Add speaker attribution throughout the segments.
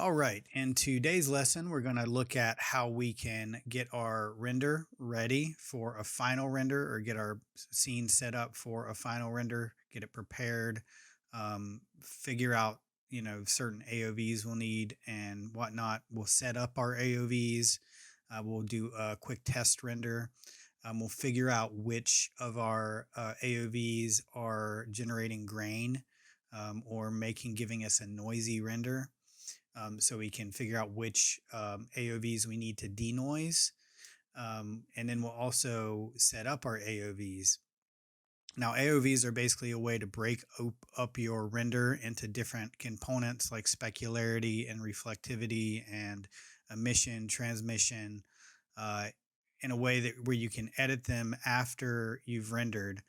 Speaker 1: All right, in today's lesson, we're going to look at how we can get our render ready for a final render or get our scene set up for a final render, get it prepared, figure out, certain AOVs we'll need and whatnot. We'll set up our AOVs. We'll do a quick test render. We'll figure out which of our AOVs are generating grain or giving us a noisy render, so we can figure out which AOVs we need to denoise. And then we'll also set up our AOVs. Now, AOVs are basically a way to break up your render into different components like specularity and reflectivity and emission, transmission, uh, in a way where you can edit them after you've rendered,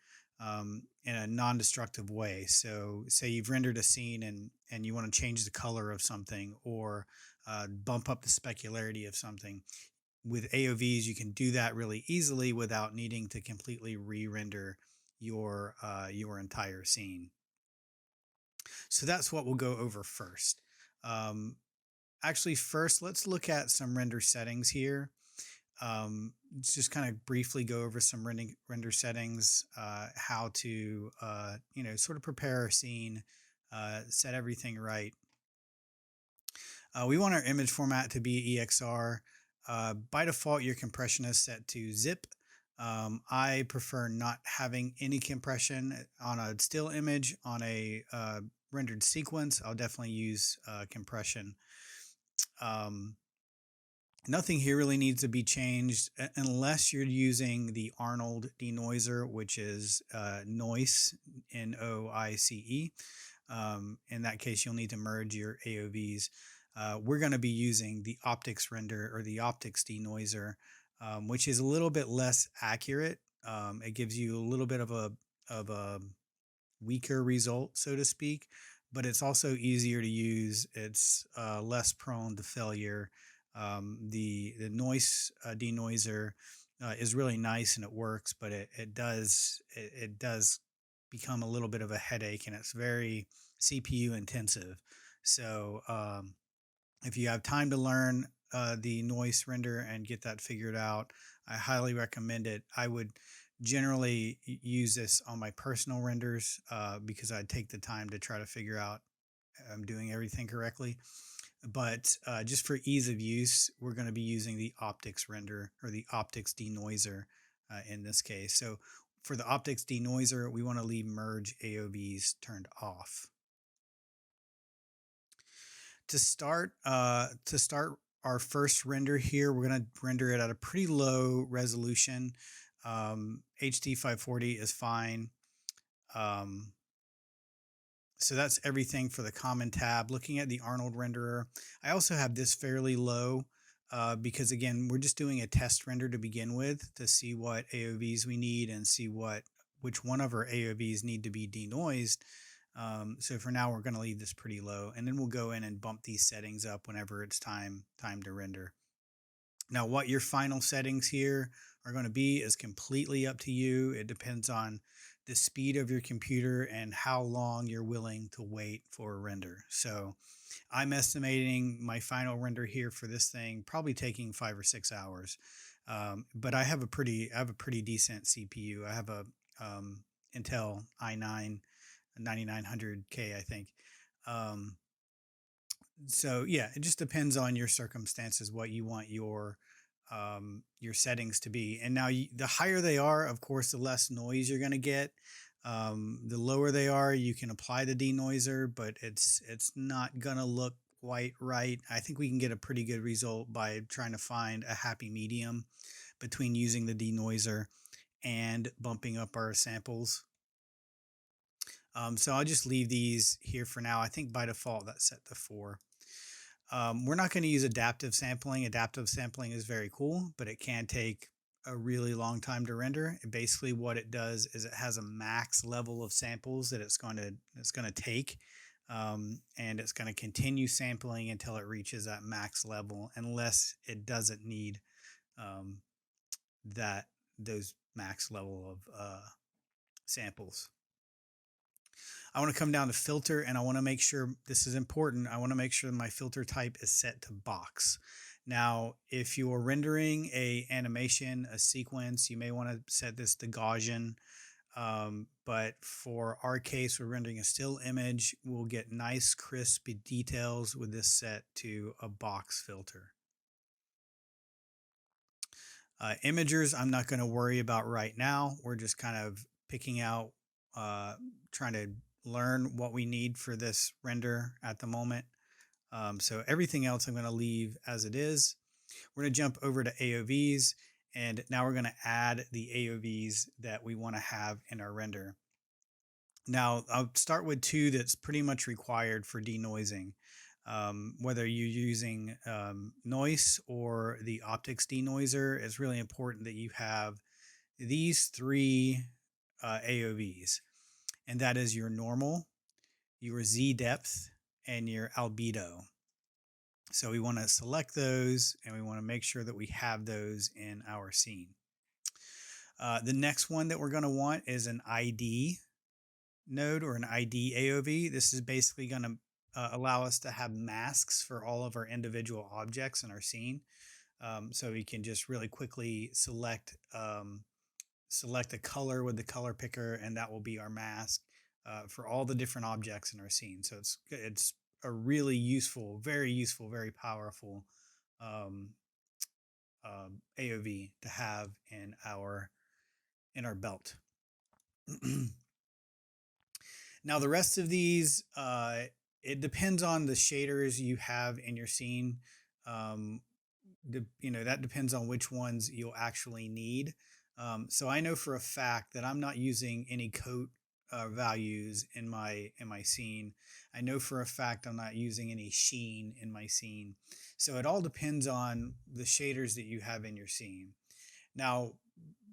Speaker 1: in a non-destructive way. So say you've rendered a scene and you want to change the color of something or bump up the specularity of something. With AOVs, you can do that really easily without needing to completely re-render your entire scene. So that's what we'll go over first. Um, Actually, first, let's look at some render settings here. Just kind of briefly go over some render settings, how to sort of prepare our scene, set everything right. We want our image format to be EXR. By default, your compression is set to zip. I prefer not having any compression on a still image. On a rendered sequence, I'll definitely use compression. Nothing here really needs to be changed unless you're using the Arnold denoiser, which is noise, Noice. In that case, you'll need to merge your AOVs. We're going to be using the optics render or the optics denoiser, which is a little bit less accurate. It gives you a little bit of a weaker result, so to speak, but it's also easier to use. It's less prone to failure. The noise denoiser is really nice and it works, but it does become a little bit of a headache and it's very CPU intensive. So if you have time to learn the noise render and get that figured out, I highly recommend it. I would generally use this on my personal renders because I take the time to try to figure out I'm doing everything correctly. But just for ease of use, we're going to be using the optics render or the optics denoiser in this case. So for the optics denoiser, we want to leave merge AOVs turned off. To start our first render here, we're going to render it at a pretty low resolution. HD 540 is fine. So that's everything for the common tab. Looking at the Arnold renderer, I also have this fairly low because again, we're just doing a test render to begin with to see what AOVs we need and see which one of our AOVs need to be denoised. So for now, we're going to leave this pretty low, and then we'll go in and bump these settings up whenever it's time to render. Now, what your final settings here are going to be is completely up to you. It depends on the speed of your computer and how long you're willing to wait for a render. So I'm estimating my final render here for this thing probably taking 5 or 6 hours. But I have a pretty decent CPU. I have a Intel i9 9900K, I think. So yeah, it just depends on your circumstances, what you want your settings to be. And now the higher they are, of course, the less noise you're going to get. The lower they are, you can apply the denoiser, but it's not going to look quite right. I think we can get a pretty good result by trying to find a happy medium between using the denoiser and bumping up our samples. So I'll just leave these here for now. I think by default that's set to 4. We're not going to use adaptive sampling. Adaptive sampling is very cool, but it can take a really long time to render. And basically what it does is it has a max level of samples that it's going to take, and it's going to continue sampling until it reaches that max level, unless it doesn't need those max level of samples. I want to come down to filter, and I want to make sure this is important. I want to make sure my filter type is set to box. Now, if you're rendering a animation, a sequence, you may want to set this to Gaussian. But for our case, we're rendering a still image. We'll get nice, crisp details with this set to a box filter. Imagers, I'm not going to worry about right now. We're just kind of picking out, trying to learn what we need for this render at the moment. So everything else I'm going to leave as it is. We're going to jump over to AOVs, and now we're going to add the AOVs that we want to have in our render. Now, I'll start with two that's pretty much required for denoising. Whether you're using noise or the optics denoiser, it's really important that you have these three AOVs, and that is your normal, your Z depth, and your albedo. So we want to select those, and we want to make sure that we have those in our scene. The next one that we're going to want is an ID node or an ID AOV. This is basically going to allow us to have masks for all of our individual objects in our scene. So we can just really quickly select a color with the color picker, and that will be our mask for all the different objects in our scene. So it's a really useful, very powerful AOV to have in our belt. Now the rest of these, it depends on the shaders you have in your scene. That depends on which ones you'll actually need. So I know for a fact that I'm not using any coat values in my scene. I know for a fact I'm not using any sheen in my scene. So it all depends on the shaders that you have in your scene. Now,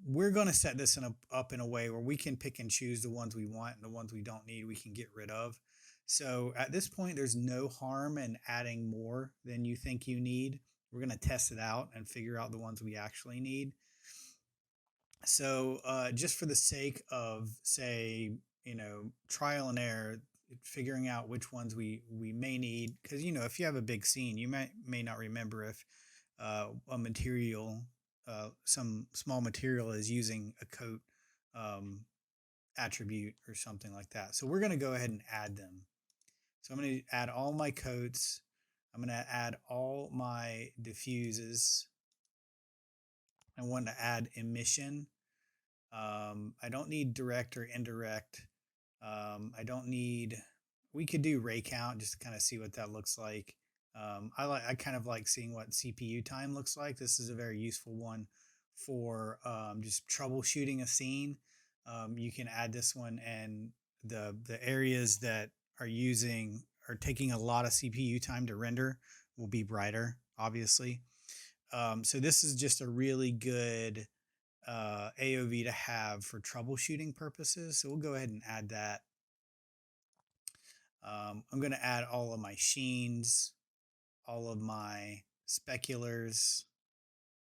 Speaker 1: we're going to set this up in a way where we can pick and choose the ones we want, and the ones we don't need we can get rid of. So at this point, there's no harm in adding more than you think you need. We're going to test it out and figure out the ones we actually need. So just for the sake of, say, trial and error, figuring out which ones we may need, because if you have a big scene, you may not remember if a material, some small material is using a coat attribute or something like that. So we're going to go ahead and add them. So I'm going to add all my coats. I'm going to add all my diffuses. I want to add emission. I don't need direct or indirect. I don't need, we could do ray count just to kind of see what that looks like. I kind of like seeing what CPU time looks like. This is a very useful one for just troubleshooting a scene. You can add this one, and the areas that are taking a lot of CPU time to render will be brighter, obviously. So this is just a really good AOV to have for troubleshooting purposes. So we'll go ahead and add that. I'm going to add all of my sheens, all of my speculars,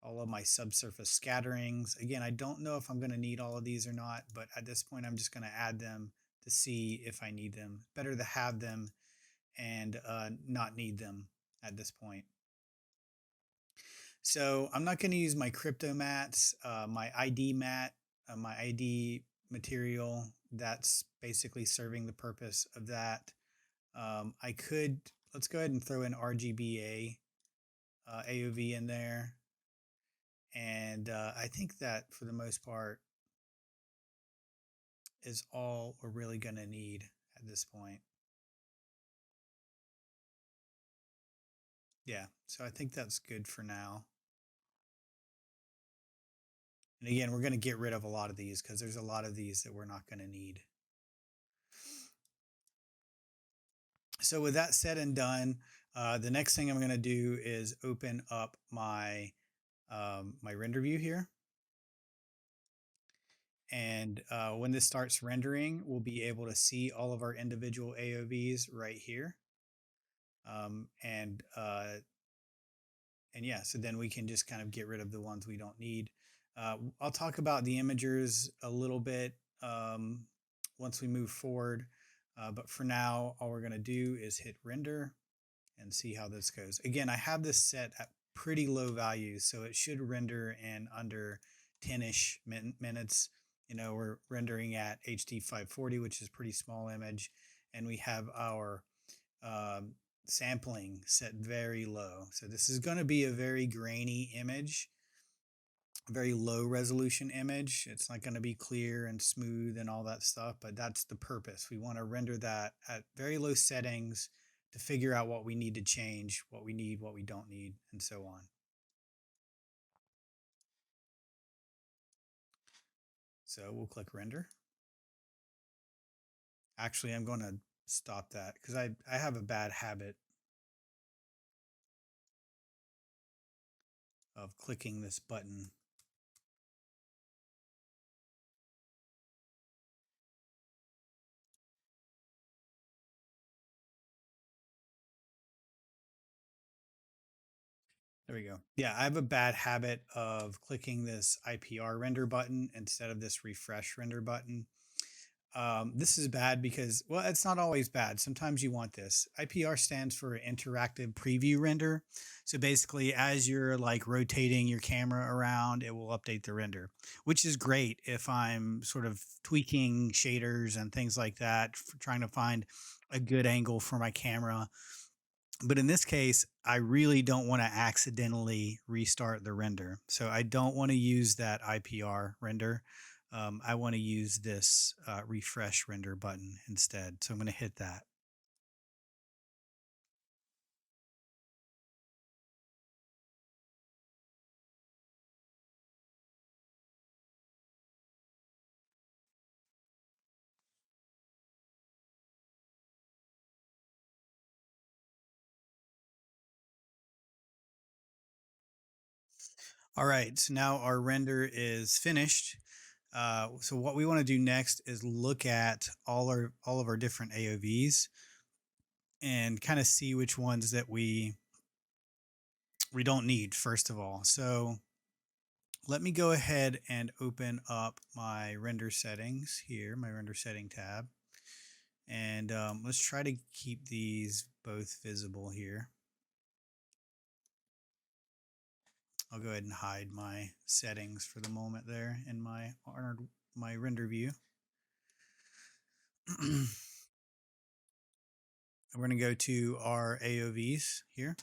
Speaker 1: all of my subsurface scatterings. Again, I don't know if I'm going to need all of these or not, but at this point, I'm just going to add them to see if I need them. Better to have them and not need them at this point. So I'm not going to use my crypto mats, my ID mat, my ID material. That's basically serving the purpose of that. Let's go ahead and throw in RGBA AOV in there. And I think that for the most part is all we're really going to need at this point. Yeah, so I think that's good for now. And again, we're going to get rid of a lot of these because there's a lot of these that we're not going to need. So with that said and done, the next thing I'm going to do is open up my my render view here. And when this starts rendering, we'll be able to see all of our individual AOVs right here. And yeah, so then we can just kind of get rid of the ones we don't need. I'll talk about the imagers a little bit once we move forward. But for now, all we're going to do is hit render and see how this goes. Again, I have this set at pretty low values, so it should render in under 10-ish minutes. You know, we're rendering at HD 540, which is pretty small image, and we have our um, sampling set very low. So this is going to be a very grainy image, a very low resolution image. It's not going to be clear and smooth and all that stuff, but that's the purpose. We want to render that at very low settings to figure out what we need to change, what we need, what we don't need, and so on. So we'll click render. Actually, I'm going to stop that because I have a bad habit of clicking this button. There we go. Yeah, I have a bad habit of clicking this IPR render button instead of this refresh render button. This is bad because, well, it's not always bad. Sometimes you want this. IPR stands for interactive preview render. So basically, as you're like rotating your camera around, it will update the render, which is great if I'm sort of tweaking shaders and things like that, trying to find a good angle for my camera. But in this case, I really don't want to accidentally restart the render. So I don't want to use that IPR render. I want to use this refresh render button instead. So I'm going to hit that. All right, so now our render is finished. So what we want to do next is look at all of our different AOVs and kind of see which ones that we don't need first of all. So let me go ahead and open up my render settings here, my render setting tab. And let's try to keep these both visible here. I'll go ahead and hide my settings for the moment there in my Arnold, my render view. We're going to go to our AOVs here.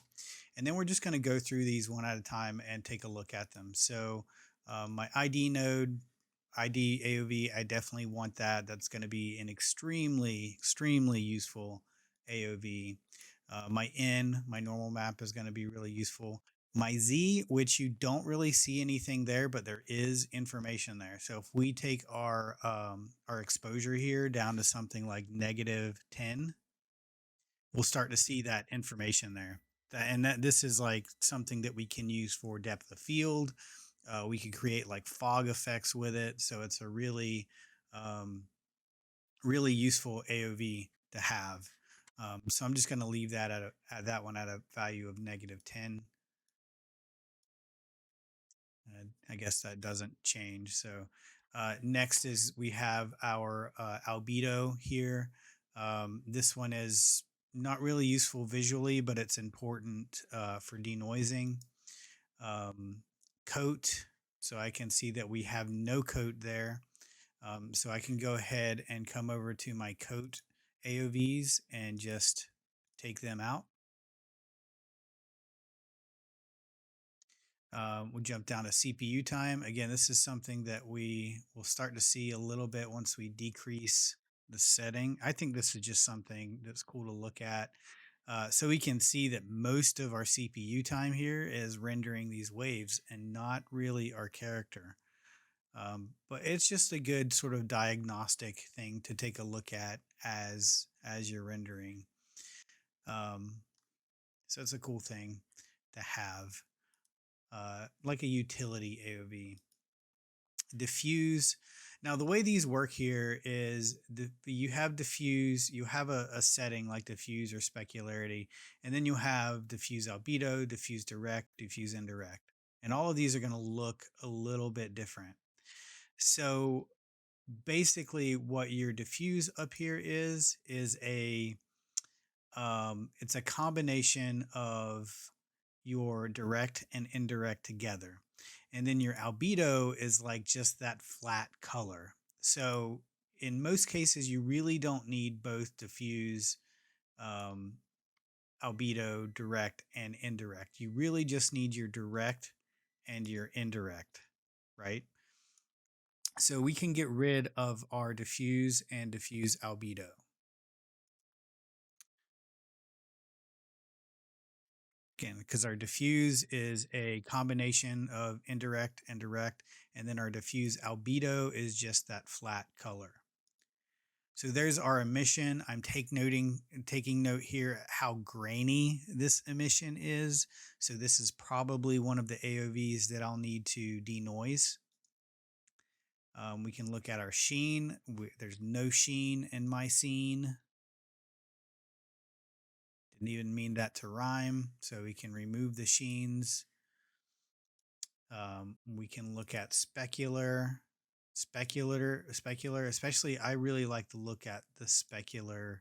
Speaker 1: And then we're just going to go through these one at a time and take a look at them. So my ID node, ID AOV, I definitely want that. That's going to be an extremely useful AOV. My N, my normal map is going to be really useful. My Z, which you don't really see anything there, but there is information there. So if we take our exposure here down to something like -10, we'll start to see that information there. And this is like something that we can use for depth of field. We can create like fog effects with it. So it's a um, really useful AOV to have. So I'm just going to leave that at that one at a value of -10. I guess that doesn't change. So next is we have our albedo here. This one is not really useful visually, but it's important for denoising. Coat. So I can see that we have no coat there. So I can go ahead and come over to my coat AOVs and just take them out. We'll jump down to CPU time. Again, this is something that we will start to see a little bit once we decrease the setting. I think this is just something that's cool to look at. So we can see that most of our CPU time here is rendering these waves and not really our character. But it's just a good sort of diagnostic thing to take a look at as you're rendering. Um, so it's a cool thing to have. Like a utility AOV. Diffuse. Now, the way these work here is you have diffuse, you have a setting like diffuse or specularity, and then you have diffuse albedo, diffuse direct, diffuse indirect. And all of these are going to look a little bit different. So basically what your diffuse up here is a it's a combination of your direct and indirect together. And then your albedo is like just that flat color. So in most cases, you really don't need both diffuse, um, albedo, direct, and indirect. You really just need your direct and your indirect, right? So we can get rid of our diffuse and diffuse albedo. Again, because our diffuse is a combination of indirect and direct, and then our diffuse albedo is just that flat color. So there's our emission. I'm taking note here how grainy this emission is. So this is probably one of the AOVs that I'll need to denoise. We can look at our sheen. There's no sheen in my scene. Didn't even mean that to rhyme. So we can remove the sheens. We can look at specular. Especially, I really like to look at the specular,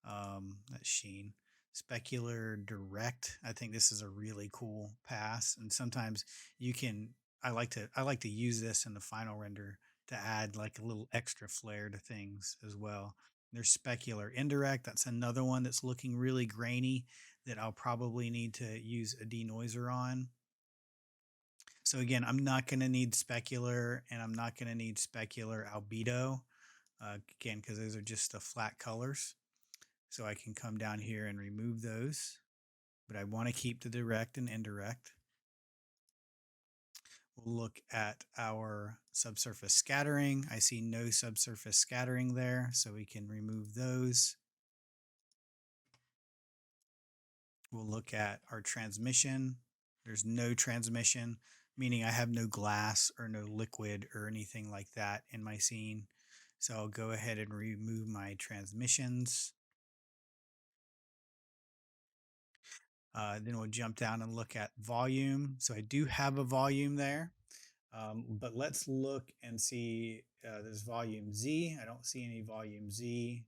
Speaker 1: that sheen, specular direct. I think this is a really cool pass, and sometimes you can. I like to use this in the final render to add like a little extra flair to things as well. There's specular indirect. That's another one that's looking really grainy that I'll probably need to use a denoiser on. So again, I'm not going to need specular and I'm not going to need specular albedo, again, because those are just the flat colors. So I can come down here and remove those, but I want to keep the direct and indirect. We'll look at our subsurface scattering. I see no subsurface scattering there, so we can remove those. We'll look at our transmission. There's no transmission, meaning I have no glass or no liquid or anything like that in my scene. So I'll go ahead and remove my transmissions. Then we'll jump down and look at volume. So I do have a volume there, but let's look and see, there's volume Z. I don't see any volume Z.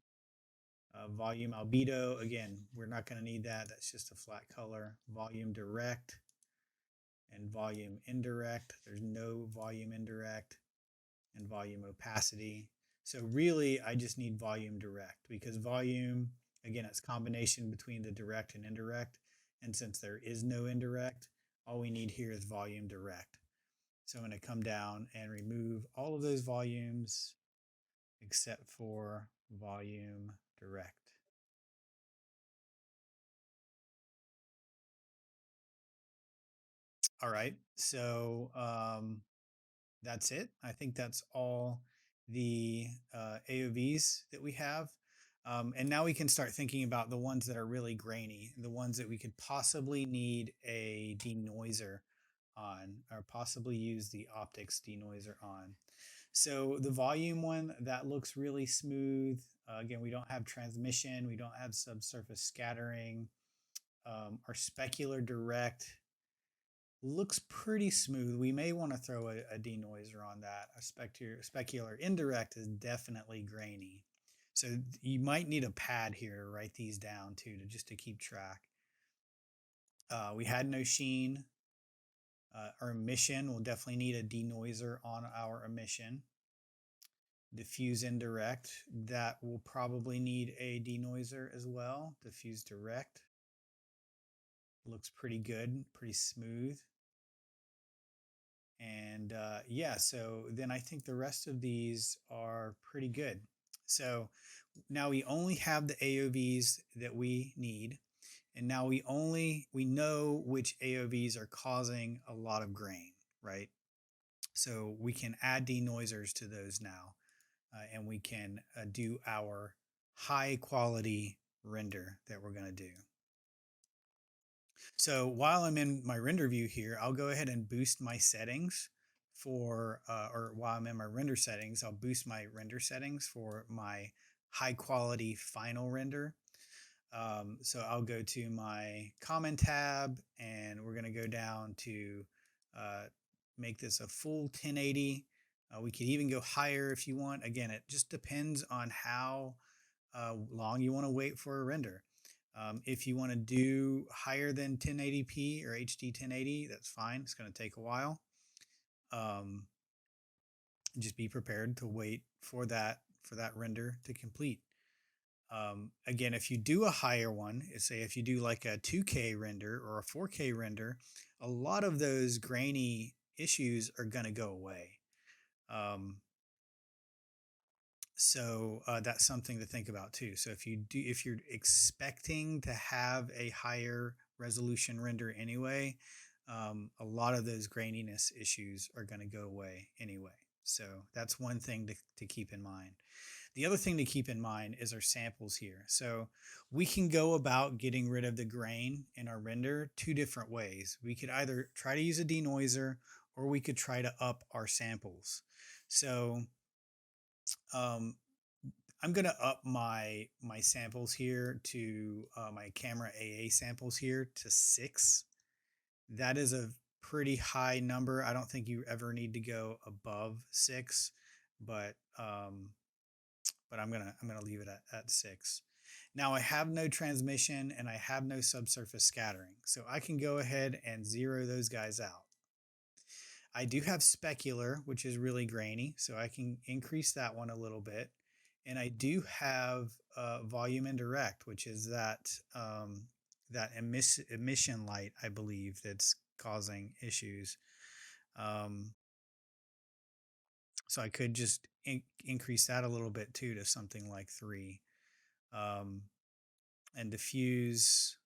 Speaker 1: Volume albedo, again, we're not going to need that. That's just a flat color. Volume direct and volume indirect. There's no volume indirect, and volume opacity. So really, I just need volume direct because volume, again, it's combination between the direct and indirect. And since there is no indirect, all we need here is volume direct. So I'm going to come down and remove all of those volumes except for volume direct. All right, so that's it. I think that's all the AOVs that we have. And now we can start thinking about the ones that are really grainy, the ones that we could possibly need a denoiser on, or possibly use the optics denoiser on. So the volume one, that looks really smooth. Again, we don't have transmission, we don't have subsurface scattering. Our specular direct looks pretty smooth. We may want to throw a denoiser on that. A specular indirect is definitely grainy. So you might need a pad here to write these down too, to just to keep track. We had no sheen. Our emission, will definitely need a denoiser on our emission. Diffuse indirect, that will probably need a denoiser as well. Diffuse direct looks pretty good, pretty smooth. And yeah, so then I think the rest of these are pretty good. So now we only have the AOVs that we need. And now we know which AOVs are causing a lot of grain, right? So we can add denoisers to those now, and we can do our high quality render that we're going to do. So while I'm in my render view here, I'll go ahead and boost my settings for, or while I'm in my render settings, I'll boost my render settings for my high quality final render. So I'll go to my common tab and we're going to go down to make this a full 1080. We could even go higher if you want. Again, it just depends on how long you want to wait for a render. If you want to do higher than 1080p or HD 1080, that's fine. It's going to take a while. Um, just be prepared to wait for that render to complete. Again, if you do a higher one, say if you do like a 2K render or a 4K render, a lot of those grainy issues are going to go away. Um, so that's something to think about too. So if you're expecting to have a higher resolution render anyway, a lot of those graininess issues are going to go away anyway. So that's one thing to keep in mind. The other thing to keep in mind is our samples here. So we can go about getting rid of the grain in our render two different ways. We could either try to use a denoiser, or we could try to up our samples. So um, I'm going to up my samples here to my camera AA samples here to 6. That is a pretty high number. I don't think you ever need to go above 6, but I'm gonna leave it at 6. Now I have no transmission and I have no subsurface scattering, so I can go ahead and zero those guys out. I do have specular, which is really grainy, so I can increase that one a little bit. And I do have volume indirect, which is that emission light, I believe, that's causing issues. Um, so I could just increase that a little bit too to something like 3. Um, and diffuse,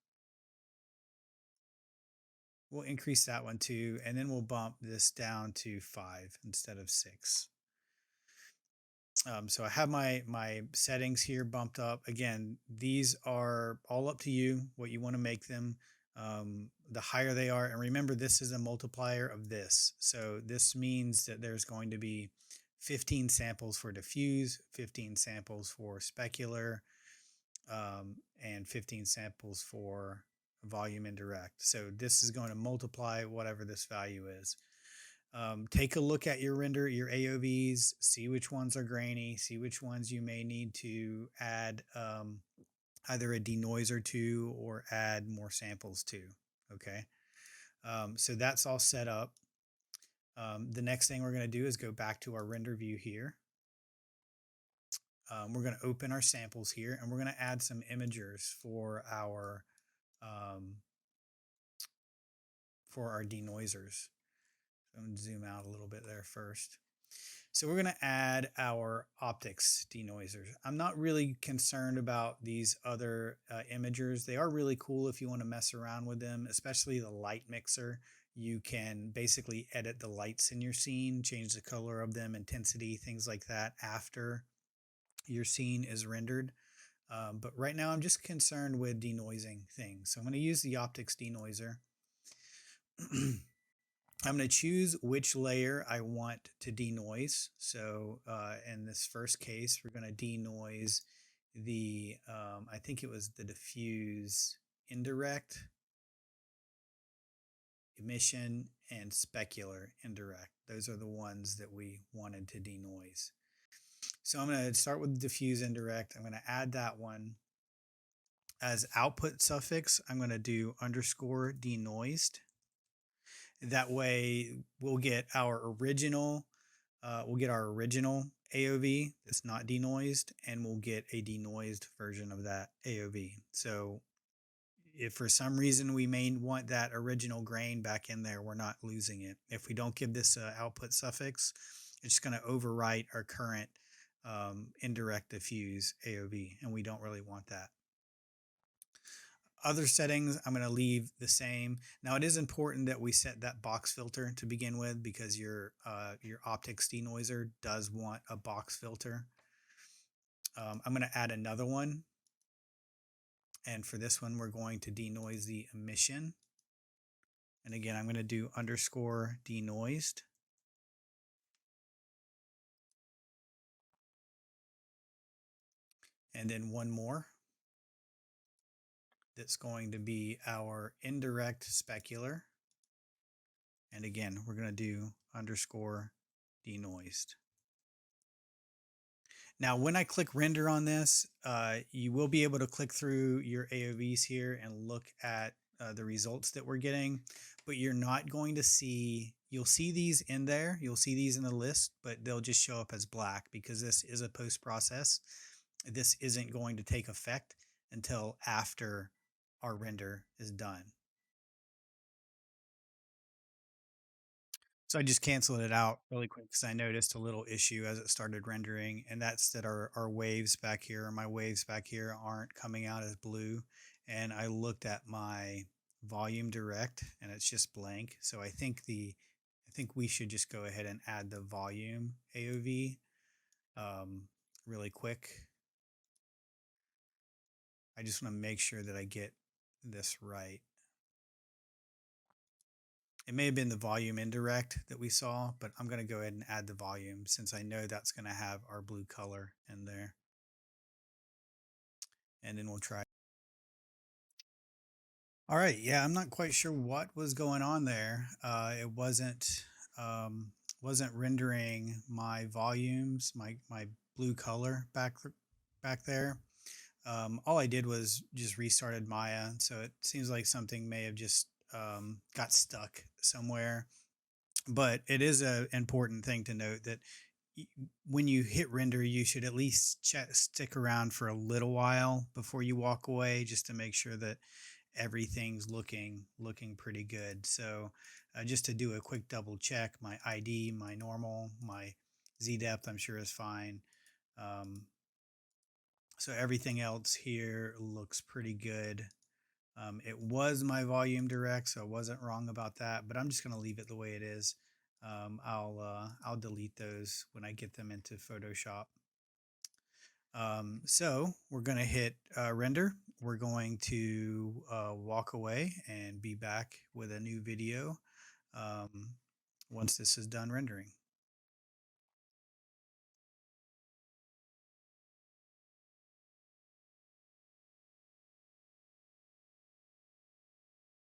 Speaker 1: we'll increase that one too, and then we'll bump this down to 5 instead of 6. So I have my settings here bumped up. Again, these are all up to you, what you want to make them. The higher they are, and remember, this is a multiplier of this. So this means that there's going to be 15 samples for diffuse, 15 samples for specular, and 15 samples for volume indirect. So this is going to multiply whatever this value is. Take a look at your render, your AOVs, see which ones are grainy, see which ones you may need to add either a denoiser to or add more samples to. Okay, so that's all set up. The next thing we're going to do is go back to our render view here. We're going to open our samples here, and we're going to add some imagers um, for our denoisers. So I'm going to zoom out a little bit there first. So we're going to add our optics denoisers. I'm not really concerned about these other imagers. They are really cool if you want to mess around with them, especially the light mixer. You can basically edit the lights in your scene, change the color of them, intensity, things like that after your scene is rendered. But right now I'm just concerned with denoising things. So I'm going to use the optics denoiser. I'm going to choose which layer I want to denoise. So in this first case, we're going to denoise the, I think it was the diffuse indirect, emission, and specular indirect. Those are the ones that we wanted to denoise. So I'm going to start with diffuse indirect. I'm going to add that one. As output suffix, I'm going to do underscore denoised. That way we'll get our original AOV that's not denoised, and we'll get a denoised version of that AOV. So if for some reason we may want that original grain back in there, we're not losing it. If we don't give this output suffix, it's just going to overwrite our current indirect diffuse AOV, and we don't really want that. Other settings, I'm going to leave the same. Now, it is important that we set that box filter to begin with, because your optics denoiser does want a box filter. I'm going to add another one. And for this one, we're going to denoise the emission. And again, I'm going to do underscore denoised. And then one more. That's going to be our indirect specular. And again, we're going to do underscore denoised. Now, when I click render on this, you will be able to click through your AOVs here and look at the results that we're getting, but you're not going to see, you'll see these in there, you'll see these in the list, but they'll just show up as black because this is a post process. This isn't going to take effect until after our render is done. So I just canceled it out really quick because I noticed a little issue as it started rendering, and that's that our waves back here, my waves back here aren't coming out as blue. And I looked at my volume direct and it's just blank. So I think we should just go ahead and add the volume AOV really quick. I just want to make sure that I get this right. It may have been the volume indirect that we saw, but I'm going to go ahead and add the volume since I know that's going to have our blue color in there. And then we'll try. All right. Yeah, I'm not quite sure what was going on there. It wasn't rendering my volumes, my blue color back there. All I did was just restarted Maya, so it seems like something may have just got stuck somewhere. But it is an important thing to note that when you hit render, you should at least stick around for a little while before you walk away, just to make sure that everything's looking pretty good. So just to do a quick double check, my ID, my normal, my Z depth, I'm sure is fine. So everything else here looks pretty good. It was my volume direct, so I wasn't wrong about that, but I'm just going to leave it the way it is. I'll delete those when I get them into Photoshop. So we're going to hit render. We're going to walk away and be back with a new video once this is done rendering.